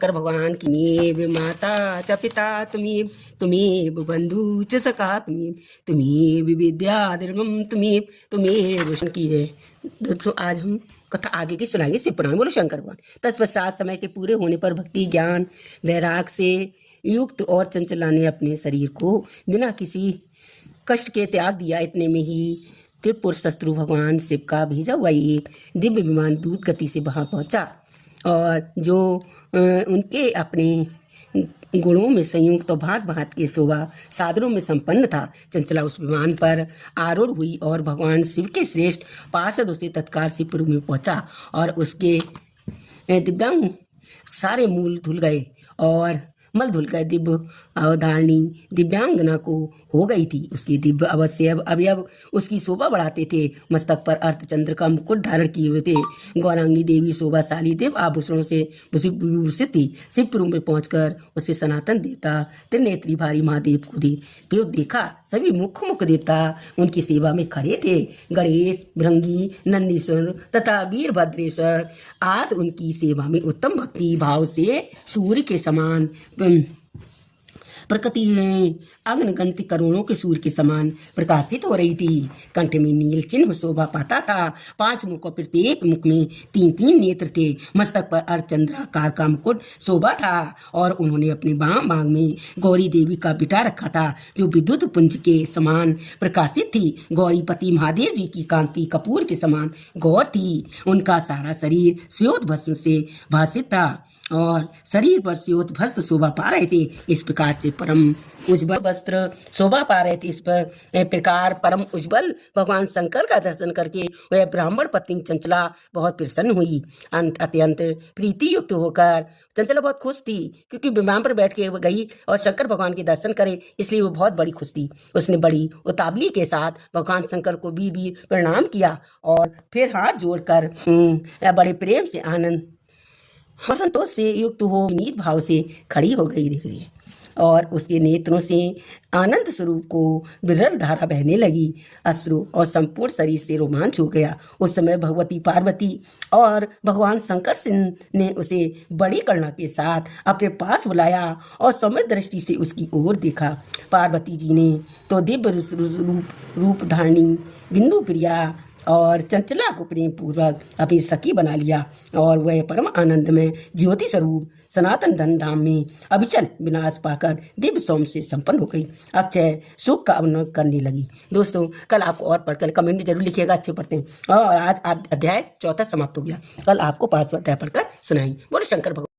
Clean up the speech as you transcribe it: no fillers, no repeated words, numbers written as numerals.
शंकर भगवान की मेव माता च पिता तुम्हें तुम्हें बंधु च सखा तुम्हें तुम्हें विद्या दुर्गम तुम्हें रोशन कीजिए। दोस्तों आज हम कथा आगे की सुनाइए शिव पुराण। बोलो शंकर भगवान। तत्पश्चात समय के पूरे होने पर भक्ति ज्ञान वैराग से युक्त और चंचला ने अपने शरीर को बिना किसी कष्ट के त्याग दिया। इतने में ही त्रिपुर शत्रु भगवान शिव का भेजा हुआ एक दिव्य विमान दूत गति से वहाँ पहुँचा और जो उनके अपने गुणों में संयुक्त और भांत भांत के शोभा सादरों में संपन्न था। चंचला उस विमान पर आरूढ़ हुई और भगवान शिव के श्रेष्ठ पार्षद उसे तत्काल शिवपुर में पहुंचा और उसके दिव्यांग सारे मूल धुल गए और मल धुल गए। दिव्य अवधारणी दिव्यांगना को हो गई थी। उसके दिव्य अवश्य अवयव उसकी शोभा बढ़ाते थे। मस्तक पर अर्धचंद्र का मुकुट धारण किए हुए थे। गौरांगी देवी शोभाशाली देव आभूषणों से विभूषित थी। शिवपुर में पहुंचकर उसे सनातन देवता त्रिनेत्री भारी महादेव को देखा। सभी मुख देवता उनकी सेवा में खड़े थे। गणेश भृंगी नंदीश्वर तथा वीरभद्रेश्वर आदि उनकी सेवा में उत्तम भक्ति भाव से सूर्य के समान प्रकृति अग्नगंति करोड़ों के सूर्य के समान प्रकाशित हो रही थी। कंठ में नील चिन्ह शोभा पाता था। 5 मुख और प्रत्येक मुख में 3-3 नेत्र थे। मस्तक पर अर्धचंद्राकार का मुकुट शोभा था और उन्होंने अपने बाम बाग में गौरी देवी का बिठा रखा था जो विद्युत पुंज के समान प्रकाशित थी। गौरीपति महादेव जी की कांति कपूर के समान गौर थी। उनका सारा शरीर स्योत भस्म से भासित था और शरीर पर स्योत भस्म शोभा पा रहे थे। इस प्रकार से परम उज्ज्वल वस्त्र शोभा पा रहे थे। इस प्रकार परम उज्ज्वल भगवान शंकर का दर्शन करके वह ब्राह्मण पत्नी चंचला बहुत प्रसन्न हुई। अत्यंत प्रीति युक्त होकर चंचला बहुत खुश थी क्योंकि विमान पर बैठ के वो गई और शंकर भगवान के दर्शन करे, इसलिए वो बहुत बड़ी खुश थी। उसने बड़ी उतावली के साथ भगवान शंकर को भी प्रणाम किया और फिर हाथ जोड़कर बड़े प्रेम से आनंद और संतोष से युक्त हो विनीत भाव से खड़ी हो गई। देख रही और उसके नेत्रों से आनंद स्वरूप को विरल धारा बहने लगी। अश्रु और संपूर्ण शरीर से रोमांच हो गया। उस समय भगवती पार्वती और भगवान शंकर सिंह ने उसे बड़ी करुणा के साथ अपने पास बुलाया और सौम्य दृष्टि से उसकी ओर देखा। पार्वती जी ने तो दिव्य रूप धारणी बिंदु प्रिया और चंचला को प्रेम पूर्वक अपनी सखी बना लिया और वह परम आनंद में ज्योति स्वरूप सनातन धन धाम में अविचल विनाश पाकर दिव्य सौम से संपन्न हो गई। अक्षय सुख का अनुभव करने लगी। दोस्तों कल आपको और पढ़कर कमेंट में जरूर लिखिएगा, अच्छे पढ़ते हैं। और आज अध्याय 4 समाप्त हो गया। कल आपको 5वां अध्याय पढ़कर सुनाएंगे। बोलो शंकर भगवान।